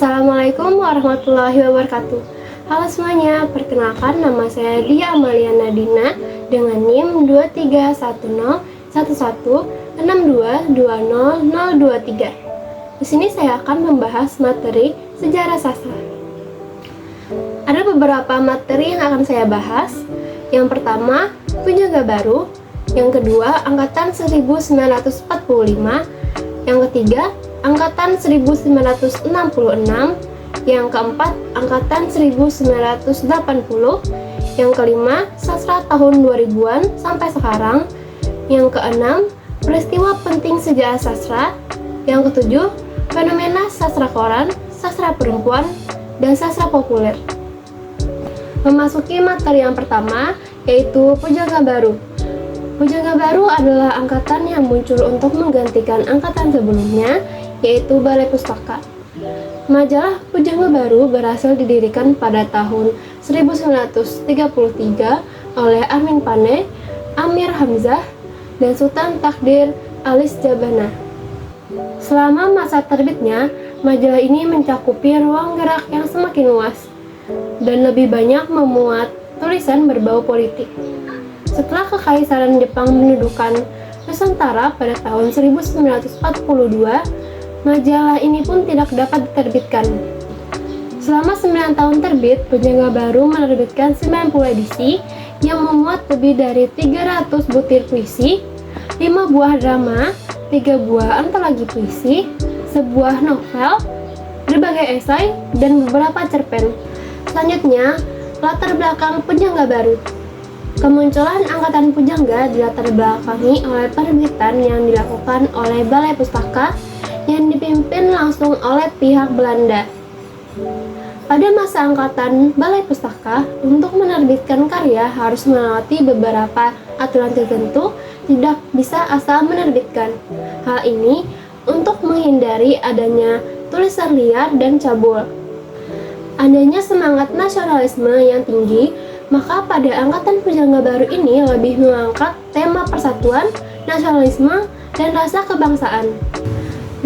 Assalamualaikum warahmatullahi wabarakatuh. Halo semuanya, perkenalkan nama saya Dia Amalia Nadina dengan NIM 23101162200023. Di sini saya akan membahas materi sejarah sastra. Ada beberapa materi yang akan saya bahas. Yang pertama, Pujangga Baru. Yang kedua, Angkatan 1945. Yang ketiga, Angkatan 1966, yang keempat Angkatan 1980, yang kelima sastra tahun 2000-an sampai sekarang, yang keenam peristiwa penting sejarah sastra, yang ketujuh fenomena sastra koran, sastra perempuan, dan sastra populer. Memasuki materi yang pertama, yaitu Pujangga Baru. Pujangga Baru adalah angkatan yang muncul untuk menggantikan angkatan sebelumnya, yaitu Balai Pustaka. Majalah Pujangga Baru berhasil didirikan pada tahun 1933 oleh Amin Pane, Amir Hamzah, dan Sultan Takdir Alis Jabana. Selama masa terbitnya, majalah ini mencakupi ruang gerak yang semakin luas dan lebih banyak memuat tulisan berbau politik. Setelah Kekaisaran Jepang mendudukan Nusantara pada tahun 1942, majalah ini pun tidak dapat diterbitkan. Selama 9 tahun terbit, Pujangga Baru menerbitkan 90 edisi yang memuat lebih dari 300 butir puisi, 5 buah drama, 3 buah antologi puisi, sebuah novel, berbagai esai, dan beberapa cerpen. Selanjutnya, latar belakang Pujangga Baru. Kemunculan Angkatan Pujangga dilatar belakangi oleh penerbitan yang dilakukan oleh Balai Pustaka yang dipimpin langsung oleh pihak Belanda. Pada masa angkatan Balai Pustaka, untuk menerbitkan karya harus melewati beberapa aturan tertentu, tidak bisa asal menerbitkan. Hal ini untuk menghindari adanya tulisan liar dan cabul. Adanya semangat nasionalisme yang tinggi, maka pada angkatan Pujangga Baru ini lebih mengangkat tema persatuan, nasionalisme, dan rasa kebangsaan.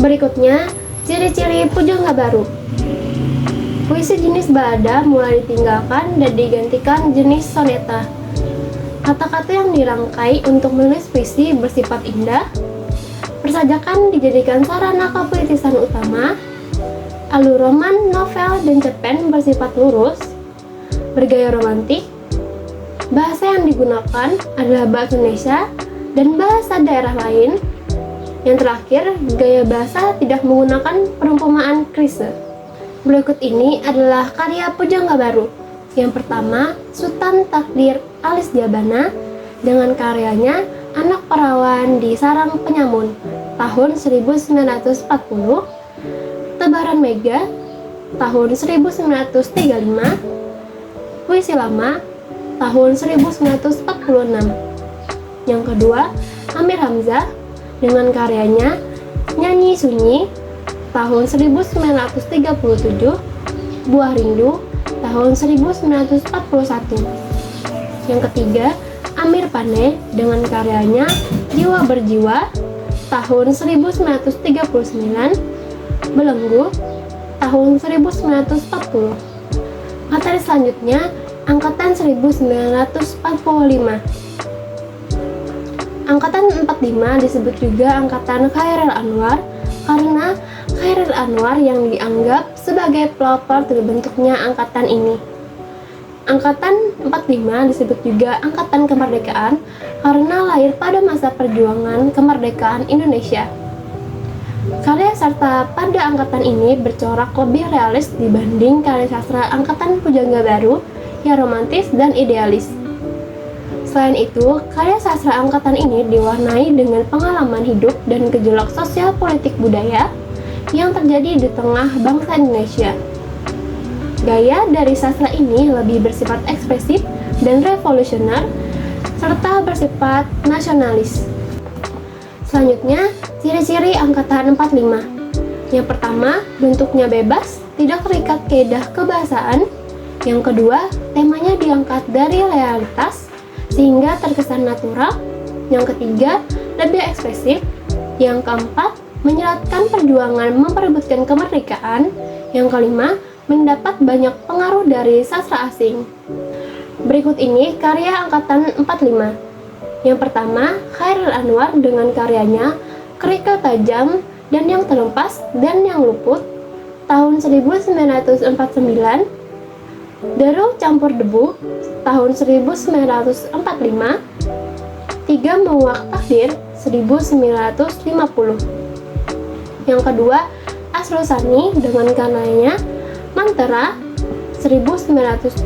Berikutnya, ciri-ciri Pujangga Baru. Puisi jenis balada mulai ditinggalkan dan digantikan jenis soneta. Kata-kata yang dirangkai untuk menulis puisi bersifat indah. Persajakan dijadikan sarana kepolitisan utama. Alur roman, novel, dan cerpen bersifat lurus, bergaya romantik. Bahasa yang digunakan adalah bahasa Indonesia dan bahasa daerah lain. Yang terakhir, gaya bahasa tidak menggunakan perumpamaan klise. Berikut ini adalah karya Pujangga Baru. Yang pertama, Sultan Takdir Alis Jabana dengan karyanya Anak Perawan di Sarang Penyamun tahun 1940, Tebaran Mega tahun 1935, Puisi Lama tahun 1946. Yang kedua, Amir Hamzah dengan karyanya Nyanyi Sunyi tahun 1937, Buah Rindu tahun 1941. Yang ketiga, Amir Pane dengan karyanya Jiwa Berjiwa tahun 1939, Belenggu tahun 1940. Materi selanjutnya, Angkatan 1945. Angkatan 45 disebut juga Angkatan Khairil Anwar karena Khairil Anwar yang dianggap sebagai pelopor terbentuknya angkatan ini. Angkatan 45 disebut juga Angkatan Kemerdekaan karena lahir pada masa perjuangan kemerdekaan Indonesia. Karya sastra pada angkatan ini bercorak lebih realis dibanding karya sastra Angkatan Pujangga Baru yang romantis dan idealis. Selain itu, karya sastra angkatan ini diwarnai dengan pengalaman hidup dan gejolak sosial politik budaya yang terjadi di tengah bangsa Indonesia. Gaya dari sastra ini lebih bersifat ekspresif dan revolusioner, serta bersifat nasionalis. Selanjutnya, ciri-ciri Angkatan 45. Yang pertama, bentuknya bebas, tidak terikat kaidah kebahasaan. Yang kedua, temanya diangkat dari realitas sehingga terkesan natural. Yang ketiga, lebih ekspresif. Yang keempat, menyeratkan perjuangan memperebutkan kemerdekaan. Yang kelima, mendapat banyak pengaruh dari sastra asing. Berikut ini karya angkatan 45. Yang pertama, Chairil Anwar dengan karyanya Kerikil Tajam dan Yang Terlepas dan Yang Luput tahun 1949, Deru Campur Debu tahun 1945, Tiga Menguak Takdir 1950. Yang kedua, Asrul Sani dengan karyanya Mantera 1975,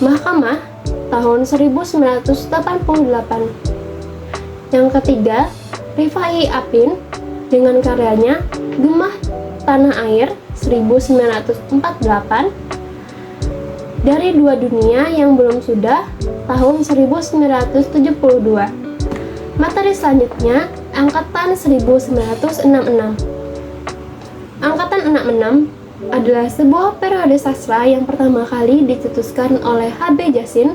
Mahkamah tahun 1988. Yang ketiga, Rifai Apin dengan karyanya Gemah Tanah Air 1948, Dari Dua Dunia Yang Belum Sudah tahun 1972. Materi selanjutnya, angkatan 1966. Angkatan 66 adalah sebuah periode sastra yang pertama kali dicetuskan oleh H.B. Jassin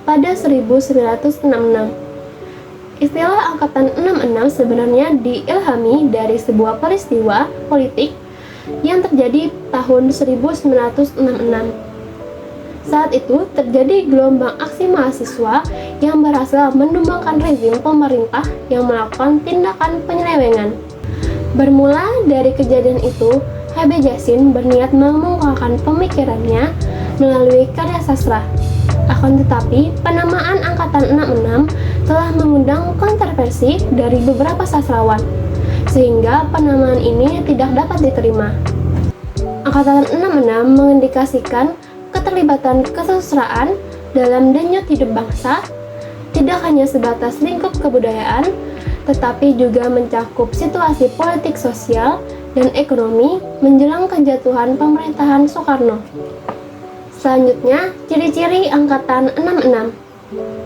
pada 1966. Istilah angkatan 66 sebenarnya diilhami dari sebuah peristiwa politik yang terjadi tahun 1966. Saat itu terjadi gelombang aksi mahasiswa yang berhasil menumbangkan rezim pemerintah yang melakukan tindakan penyelewengan. Bermula dari kejadian itu, H.B. Jassin berniat mengungkapkan pemikirannya melalui karya sastra. Akan tetapi, penamaan angkatan 66 telah mengundang kontroversi dari beberapa sastrawan, sehingga penamaan ini tidak dapat diterima. Angkatan 66 mengindikasikan keterlibatan kesusastraan dalam denyut hidup bangsa, tidak hanya sebatas lingkup kebudayaan, tetapi juga mencakup situasi politik sosial dan ekonomi menjelang kejatuhan pemerintahan Soekarno. Selanjutnya, ciri-ciri angkatan 66.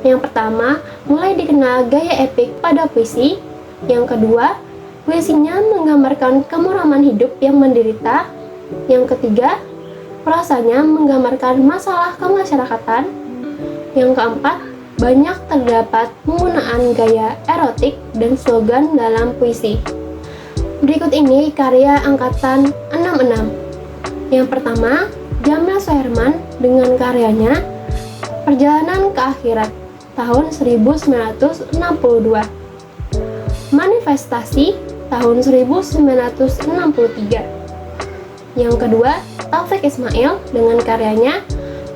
Yang pertama, mulai dikenal gaya epik pada puisi. Yang kedua, puisinya menggambarkan kemuraman hidup yang menderita. Yang ketiga, prosanya menggambarkan masalah kemasyarakatan. Yang keempat, banyak terdapat penggunaan gaya erotik dan slogan dalam puisi. Berikut ini karya angkatan 66. Yang pertama, Jamil Suherman dengan karyanya Perjalanan ke Akhirat tahun 1962. Manifestasi tahun 1963. Yang kedua, Taufik Ismail dengan karyanya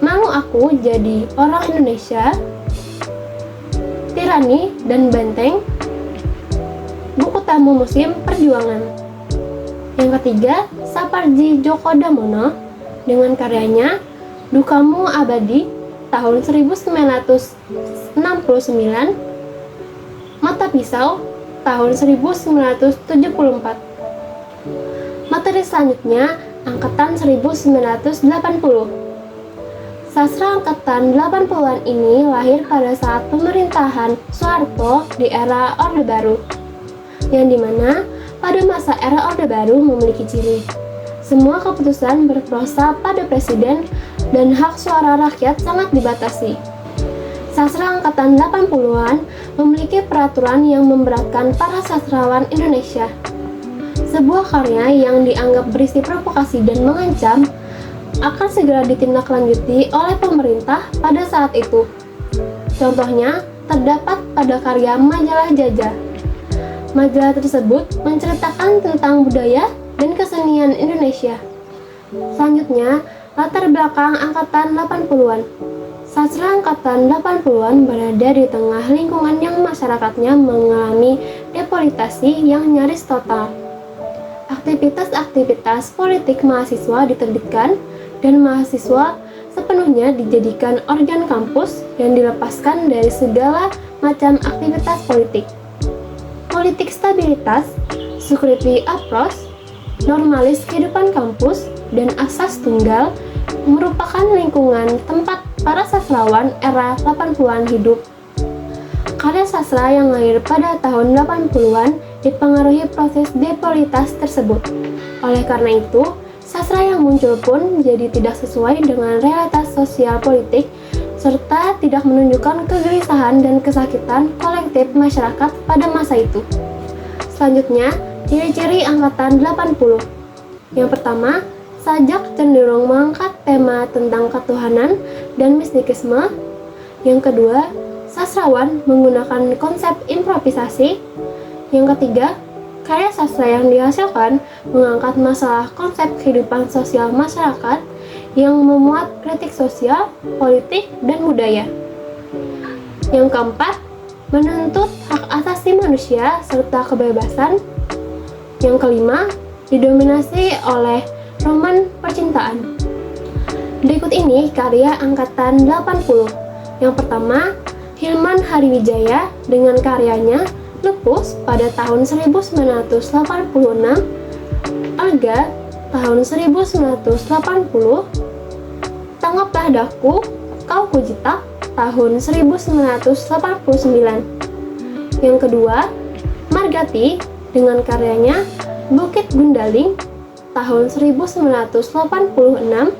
Mau Aku Jadi Orang Indonesia, Tirani dan Benteng, buku tamu musim perjuangan. Yang ketiga, Sapardi Djoko Damono dengan karyanya Dukamu Abadi tahun 1969, Mata Pisau tahun 1974. Materi selanjutnya, angkatan 1980. Sastra angkatan 80-an ini lahir pada saat pemerintahan Soeharto di era Orde Baru, yang dimana pada masa era Orde Baru memiliki ciri semua keputusan berprosa pada presiden dan hak suara rakyat sangat dibatasi. Sastra angkatan 80-an memiliki peraturan yang memberatkan para sastrawan Indonesia. Sebuah karya yang dianggap berisi provokasi dan mengancam akan segera ditindaklanjuti oleh pemerintah pada saat itu. Contohnya terdapat pada karya Majalah Jajah. Majalah tersebut menceritakan tentang budaya dan kesenian Indonesia. Selanjutnya, latar belakang angkatan 80-an. Sastra angkatan 80-an berada di tengah lingkungan yang masyarakatnya mengalami depolitisasi yang nyaris total. Aktivitas-aktivitas politik mahasiswa diterbitkan dan mahasiswa sepenuhnya dijadikan organ kampus yang dilepaskan dari segala macam aktivitas politik. Politik stabilitas, security approach, normalis kehidupan kampus, dan asas tunggal merupakan lingkungan tempat para sastrawan era 80-an hidup. Karya sastra yang lahir pada tahun 80-an dipengaruhi proses depolitisasi tersebut. Oleh karena itu, sastra yang muncul pun menjadi tidak sesuai dengan realitas sosial politik serta tidak menunjukkan kegelisahan dan kesakitan kolektif masyarakat pada masa itu. Selanjutnya, ciri-ciri angkatan 80. Yang pertama, sajak cenderung mengangkat tema tentang ketuhanan dan mistikisme. Yang kedua, sastrawan menggunakan konsep improvisasi. Yang ketiga, karya sastra yang dihasilkan mengangkat masalah konsep kehidupan sosial masyarakat yang memuat kritik sosial, politik, dan budaya. Yang keempat, menuntut hak asasi manusia serta kebebasan. Yang kelima, didominasi oleh roman percintaan. Berikut ini karya angkatan 80. Yang pertama, Hilman Hariwijaya dengan karyanya Lupus pada tahun 1986, Alga tahun 1980, Tanggaplah Daku, Kau Kujitak tahun 1989. Yang kedua, Margati dengan karyanya Bukit Gundaling tahun 1986,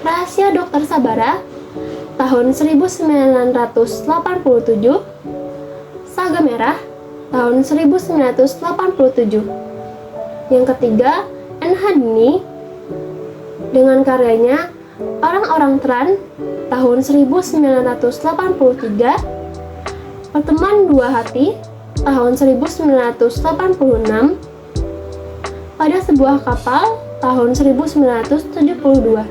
Rahasia Dokter Sabara tahun 1987, Saga Merah tahun 1987. Yang ketiga, N. Hadini dengan karyanya Orang-orang Teran tahun 1983, Pertemuan Dua Hati tahun 1986, Pada Sebuah Kapal tahun 1972.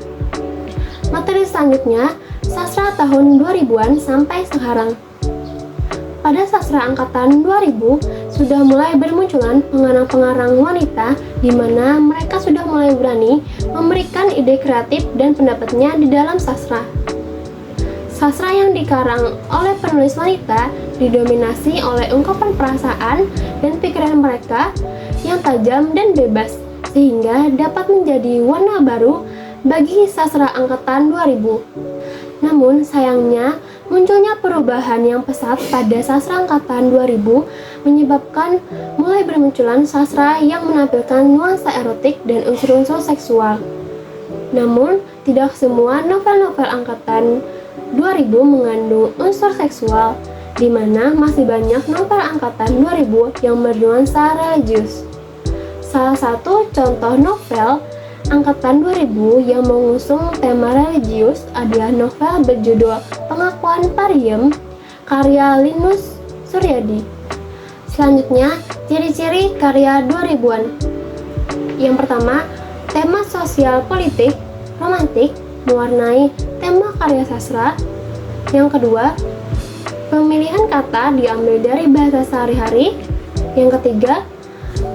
Materi selanjutnya, sastra tahun 2000-an sampai sekarang. Pada sastra angkatan 2000 sudah mulai bermunculan pengarang-pengarang wanita di mana mereka sudah mulai berani memberikan ide kreatif dan pendapatnya di dalam sastra. Sastra yang dikarang oleh penulis wanita didominasi oleh ungkapan perasaan dan pikiran mereka yang tajam dan bebas, sehingga dapat menjadi warna baru bagi sastra angkatan 2000. Namun sayangnya, munculnya perubahan yang pesat pada sastra angkatan 2000 menyebabkan mulai bermunculan sastra yang menampilkan nuansa erotik dan unsur-unsur seksual. Namun, tidak semua novel-novel angkatan 2000 mengandung unsur seksual, di mana masih banyak novel angkatan 2000 yang bernuansa religius. Salah satu contoh novel angkatan 2000 yang mengusung tema religius adalah novel berjudul Pengakuan Pariem karya Linus Suryadi. Selanjutnya, ciri-ciri karya 2000-an. Yang pertama, tema sosial politik romantik mewarnai tema karya sastra. Yang kedua, pemilihan kata diambil dari bahasa sehari-hari. Yang ketiga,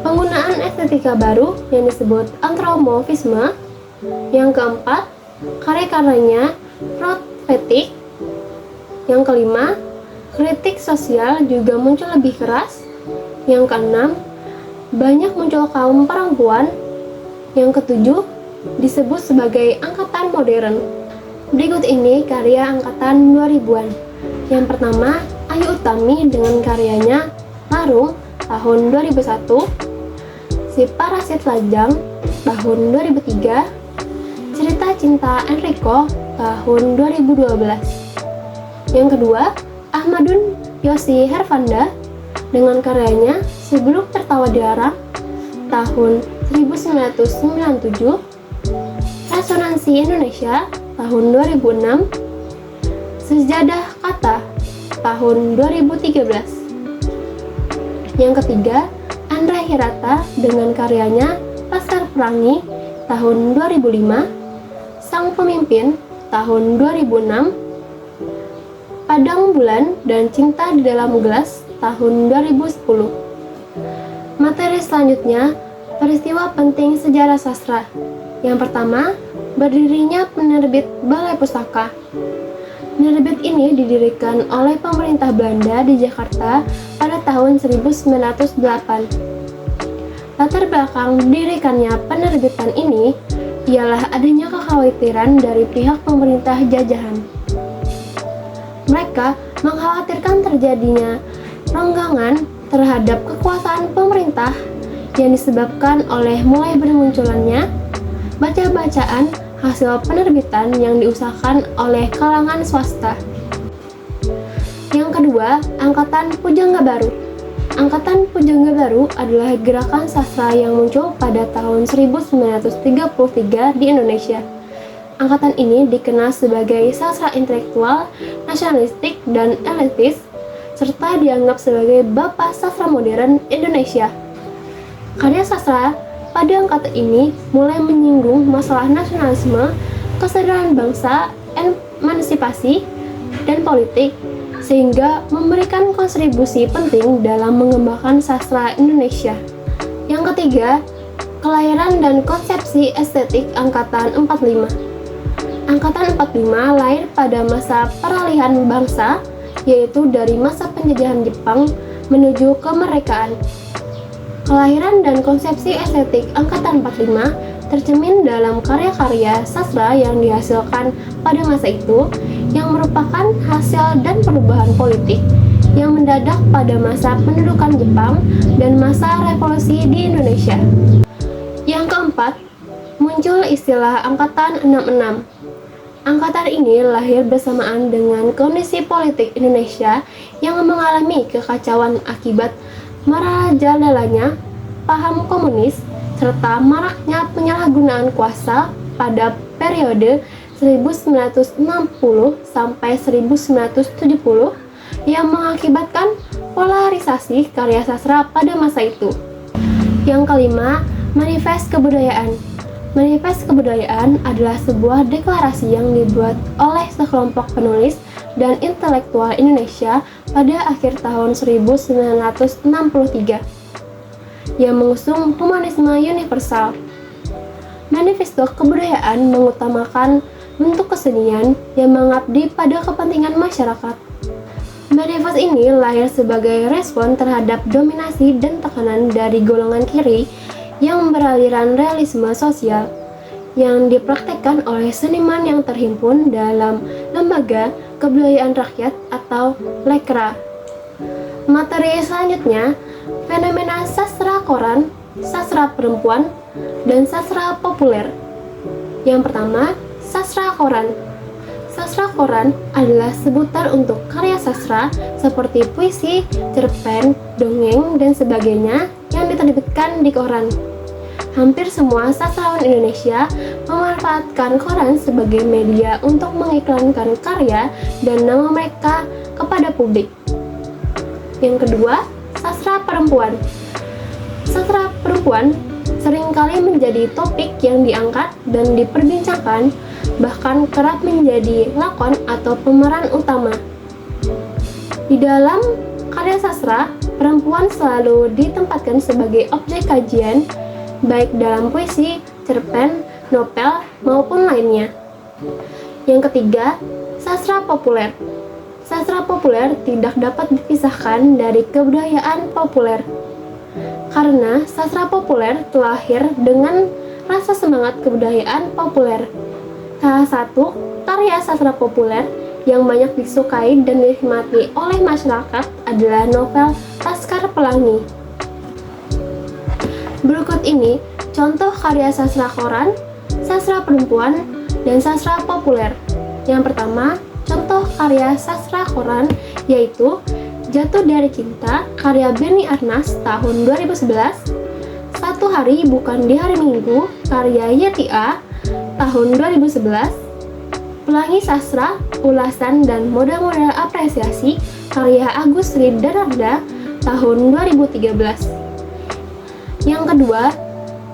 penggunaan estetika baru yang disebut antropomorfisme. Yang keempat, karya-karyanya prophetic. Yang kelima, kritik sosial juga muncul lebih keras. Yang keenam, banyak muncul kaum perempuan. Yang ketujuh, disebut sebagai angkatan modern. Berikut ini karya angkatan 2000-an. Yang pertama, Ayu Utami dengan karyanya Larung tahun 2001, Si Parasit Lajang tahun 2003, Cerita Cinta Enrico tahun 2012. Yang kedua, Ahmadun Yosi Hervanda dengan karyanya Sebelum Tertawa Dilarang tahun 1997, Resonansi Indonesia tahun 2006, Sejadah Kata tahun 2013. Yang ketiga, Andra Hirata dengan karyanya Laskar Pelangi tahun 2005, Sang Pemimpin tahun 2006, Padang Bulan dan Cinta di Dalam Gelas tahun 2010. Materi selanjutnya, peristiwa penting sejarah sastra. Yang pertama, berdirinya penerbit Balai Pustaka. Penerbit ini didirikan oleh pemerintah Belanda di Jakarta pada tahun 1908. Latar belakang didirikannya penerbitan ini ialah adanya kekhawatiran dari pihak pemerintah jajahan. Mereka mengkhawatirkan terjadinya renggangan terhadap kekuasaan pemerintah yang disebabkan oleh mulai bermunculannya baca-bacaan hasil penerbitan yang diusahakan oleh kalangan swasta. Yang kedua, Angkatan Pujangga Baru. Angkatan Pujangga Baru adalah gerakan sastra yang muncul pada tahun 1933 di Indonesia. Angkatan ini dikenal sebagai sastra intelektual, nasionalistik, dan elitis, serta dianggap sebagai bapak sastra modern Indonesia. Karya sastra pada angkatan ini mulai menyinggung masalah nasionalisme, kesadaran bangsa, emansipasi, dan politik, sehingga memberikan kontribusi penting dalam mengembangkan sastra Indonesia. Yang ketiga, kelahiran dan konsepsi estetik Angkatan 45. Angkatan 45 lahir pada masa peralihan bangsa, yaitu dari masa penjajahan Jepang menuju kemerdekaan. Kelahiran dan konsepsi estetik Angkatan 45 tercermin dalam karya-karya sastra yang dihasilkan pada masa itu, yang merupakan hasil dan perubahan politik yang mendadak pada masa pendudukan Jepang dan masa revolusi di Indonesia. Yang keempat, muncul istilah Angkatan 66. Angkatan ini lahir bersamaan dengan kondisi politik Indonesia yang mengalami kekacauan akibat merajalelanya paham komunis serta maraknya penyalahgunaan kuasa pada periode 1960 sampai 1970 yang mengakibatkan polarisasi karya sastra pada masa itu. Yang kelima, Manifest Kebudayaan. Manifest Kebudayaan adalah sebuah deklarasi yang dibuat oleh sekelompok penulis dan intelektual Indonesia pada akhir tahun 1963 yang mengusung humanisme universal. Manifesto Kebudayaan mengutamakan bentuk kesenian yang mengabdi pada kepentingan masyarakat. Manifest ini lahir sebagai respon terhadap dominasi dan tekanan dari golongan kiri yang beraliran realisme sosial yang dipraktekkan oleh seniman yang terhimpun dalam Lembaga Kebudayaan Rakyat atau Lekra. Materi selanjutnya, fenomena sastra koran, sastra perempuan, dan sastra populer. Yang pertama, sastra koran. Sastra koran adalah sebutan untuk karya sastra seperti puisi, cerpen, dongeng, dan sebagainya yang diterbitkan di koran. Hampir semua sastrawan Indonesia memanfaatkan koran sebagai media untuk mengiklankan karya dan nama mereka kepada publik. Yang kedua, sastra perempuan. Sastra perempuan seringkali menjadi topik yang diangkat dan diperbincangkan, bahkan kerap menjadi lakon atau pemeran utama. Di dalam karya sastra, perempuan selalu ditempatkan sebagai objek kajian, baik dalam puisi, cerpen, novel, maupun lainnya. Yang ketiga, sastra populer. Sastra populer tidak dapat dipisahkan dari kebudayaan populer, karena sastra populer terlahir dengan rasa semangat kebudayaan populer. Salah satu karya sastra populer yang banyak disukai dan dinikmati oleh masyarakat adalah novel Laskar Pelangi. Berikut ini contoh karya sastra koran, sastra perempuan, dan sastra populer. Yang pertama, contoh karya sastra koran yaitu Jatuh dari Cinta karya Beni Arnas tahun 2011, Satu Hari Bukan di Hari Minggu karya Yeti A tahun 2011, Pelangi Sastra, Ulasan dan Modal-Modal Apresiasi karya Agus Ridarada tahun 2013. Yang kedua,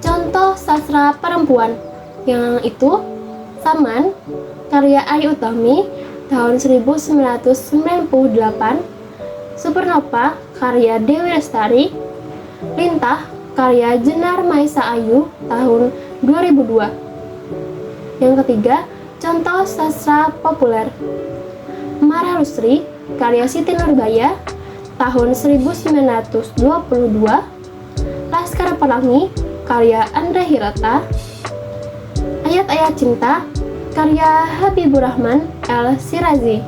contoh sastra perempuan, yang itu Saman karya Ayu Utami tahun 1998, Supernova karya Dewi Lestari, Lintah karya Jenar Maisa Ayu tahun 2002. Yang ketiga, contoh sastra populer, Marah Lusri karya Siti Nurbaya tahun 1922, Laskar Pelangi karya Andra Hirata, Ayat-Ayat Cinta karya Habibur Rahman El Sirazi